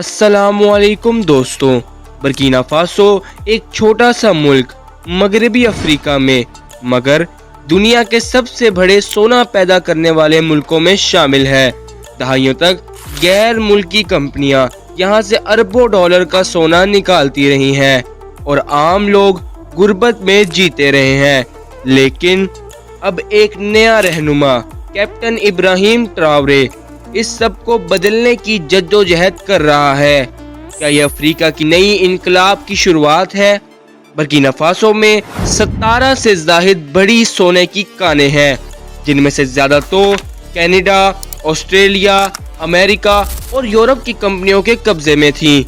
अस्सलामुअलैकुम दोस्तों। Burkina Faso एक छोटा सा मुल्क मगरबी अफ्रीका में मगर दुनिया के सबसे बड़े सोना पैदा करने वाले मुल्कों में शामिल है। दहाइयों तक गैर मुल्की कंपनियां यहां से अरबों डॉलर का सोना निकालती रही हैं और आम लोग गुर्बत में जीते रहे हैं। लेकिन अब एक नया रहनुमा कैप्टन इब्राहिम ट्रावरे इस सब को बदलने की जद्दोजहद कर रहा है। क्या यह अफ्रीका की नई इनकलाब की शुरुआत है? बर्किना फासो में 17 से जाहिद बड़ी सोने की कानें हैं, जिनमें से ज्यादा तो कनाडा, ऑस्ट्रेलिया, अमेरिका और यूरोप की कंपनियों के कब्जे में थीं।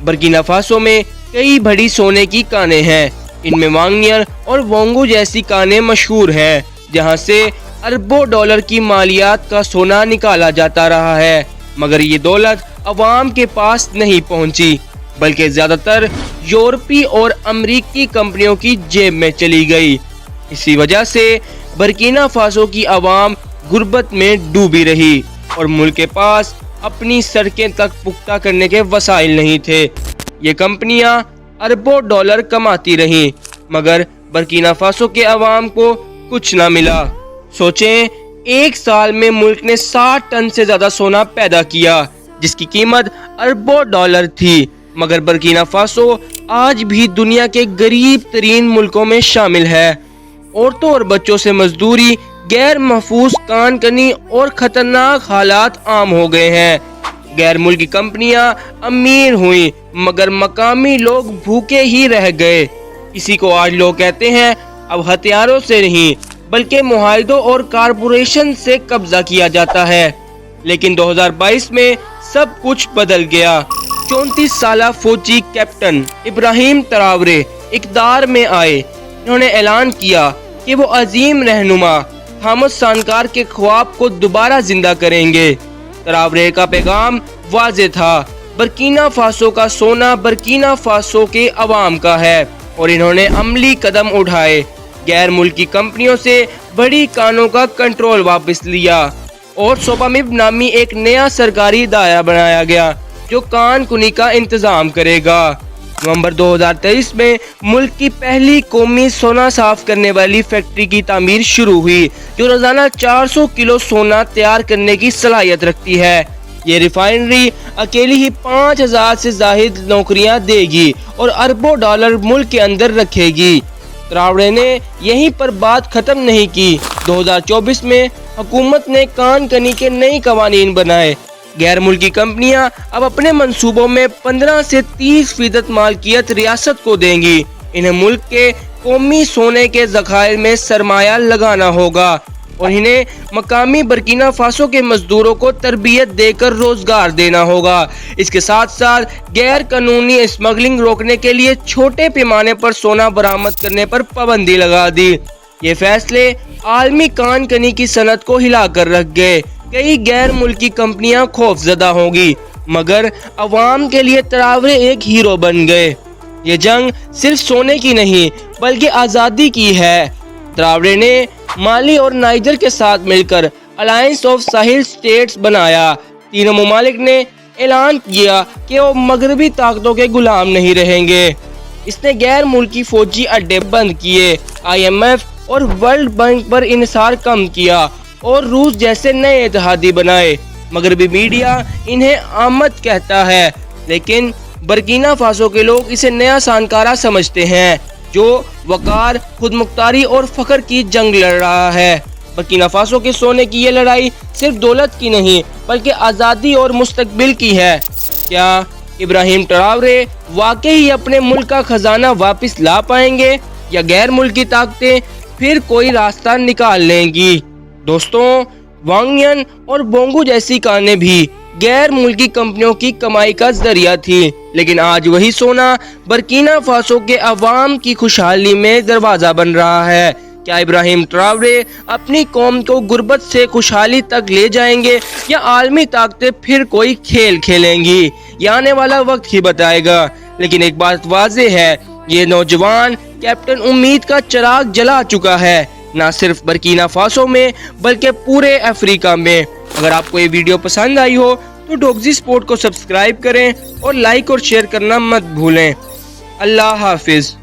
बर्किना फासो में कई बड़ी सोने की कानें हैं। इनमें वांगियर और वोंगो जैसी कानें मशहूर हैं, जहां से अरबों डॉलर की मालियात का सोना निकाला जाता रहा है। मगर ये दौलत अवाम के पास नहीं पहुंची, बल्कि ज्यादातर यूरोपी और अमेरिकी कंपनियों की जेब में चली गई। इसी वजह से बर्किना फासो की अवाम गुर्बत में डूबी रही और मुल्क के पास अपनी सड़कें तक पुख्ता करने के वसाइल नहीं थे। ये कंपनियां अरबों डॉलर कमाती रहीं, मगर बर्किना फासो के अवाम को कुछ ना मिला। सोचें, एक साल में मुल्क ने 60 टन से ज्यादा सोना पैदा किया, जिसकी कीमत अरबों डॉलर थी। मगर बर्किना फासो आज भी दुनिया के गरीब तरीन मुल्कों में शामिल है। औरतों और बच्चों से मजदूरी, गैर महफूज कानकनी और खतरनाक हालात आम हो गए हैं। गैर मुल्की कंपनियां अमीर हुई, मगर मकामी लोग भूखे ही रह गए। इसी को आज लोग कहते हैं अब हथियारों से नहीं बल्कि मुआहदों और कारपोरेशन से कब्जा किया जाता है। लेकिन 2022 में सब कुछ बदल गया। 34 साला फौजी कैप्टन इब्राहिम ट्रावरे इक़्तिदार में आए। इन्होंने ऐलान किया कि वो अजीम रहनुमा थॉमस सानकार के ख्वाब को दोबारा जिंदा करेंगे। ट्रावरे का पैगाम वाज़ेह था, बर्किना फासो का सोना बर्किना फासो के अवाम का है, और इन्होंने अमली कदम उठाए। गैर मुल्की कंपनियों से बड़ी कानों का कंट्रोल वापस लिया और सोपामिब नामी एक नया सरकारी दायरा बनाया गया जो कान कुनी का इंतजाम करेगा। नवंबर 2023 में मुल्क की पहली कौमी सोना साफ करने वाली फैक्ट्री की तामीर शुरू हुई, जो रोजाना 400 किलो सोना तैयार करने की सलाहियत रखती है। ये रिफाइनरी अकेली ही 5000 से जाहिद नौकरियां देगी और अरबों डॉलर मुल्क के अंदर रखेगी। ट्रावरे ने यहीं पर बात खत्म नहीं की। 2024 में हुकूमत ने कान कनी के नए कवानीन बनाए। गैर मुल्की कंपनियां अब अपने मंसूबों में 15 से 30% मालकियत रियासत को देंगी। इन्हें मुल्क के कौमी सोने के ज़खायर में सरमाया लगाना होगा और इन्हें मकामी बर्किना फासो के मजदूरों को तरबियत देकर रोजगार देना होगा। इसके साथ साथ गैर कानूनी स्मगलिंग रोकने के लिए छोटे पैमाने पर सोना बरामद करने पर पाबंदी लगा दी। ये फैसले आलमी कान कनी की सनत को हिला कर रख गए। कई गैर मुल्की कंपनियां खौफजदा होंगी, मगर अवाम के लिए ट्रावरे एक हीरो बन गए। ये जंग सिर्फ सोने की नहीं बल्कि आज़ादी की है। ट्रावरे ने माली और नाइजर के साथ मिलकर अलायंस ऑफ साहिल स्टेट्स बनाया। तीनों ममालिक ने ऐलान किया कि वो मगरबी ताकतों के गुलाम नहीं रहेंगे। इसने गैर मुल्की फौजी अड्डे बंद किए, IMF और वर्ल्ड बैंक पर इन्हिसार कम किया और रूस जैसे नए इत्तेहादी बनाए। मगरबी मीडिया इन्हें आमद कहता है, लेकिन बर्किना फासो के लोग इसे नया सानकारा समझते हैं, जो वकार, खुदमुख्तारी और फख्र की जंग लड़ रहा है। बर्किना फासो के सोने की ये लड़ाई सिर्फ दौलत की नहीं बल्कि आज़ादी और मुस्तकबिल की है। क्या इब्राहिम ट्रावरे वाकई अपने मुल्क का खजाना वापस ला पाएंगे या गैर मुल्की ताकतें फिर कोई रास्ता निकाल लेंगी? दोस्तों, वांगियन और बोंगो जैसी कानें भी गैर मुल्की कंपनियों की कमाई का जरिया थी, लेकिन आज वही सोना बर्किना फासो के अवाम की खुशहाली में दरवाजा बन रहा है। क्या इब्राहिम ट्रावरे अपनी कौम को गुर्बत से खुशहाली तक ले जाएंगे या आलमी ताकतें फिर कोई खेल खेलेंगी? ये आने वाला वक्त ही बताएगा। लेकिन एक बात वाज़ेह है, ये नौजवान कैप्टन उम्मीद का चिराग जला चुका है, ना सिर्फ बर्किना फासो में बल्कि पूरे अफ्रीका में। अगर आपको ये वीडियो पसंद आई हो تو ڈوگزی سپورٹ کو سبسکرائب کریں اور لائک اور شیئر کرنا مت بھولیں۔ اللہ حافظ۔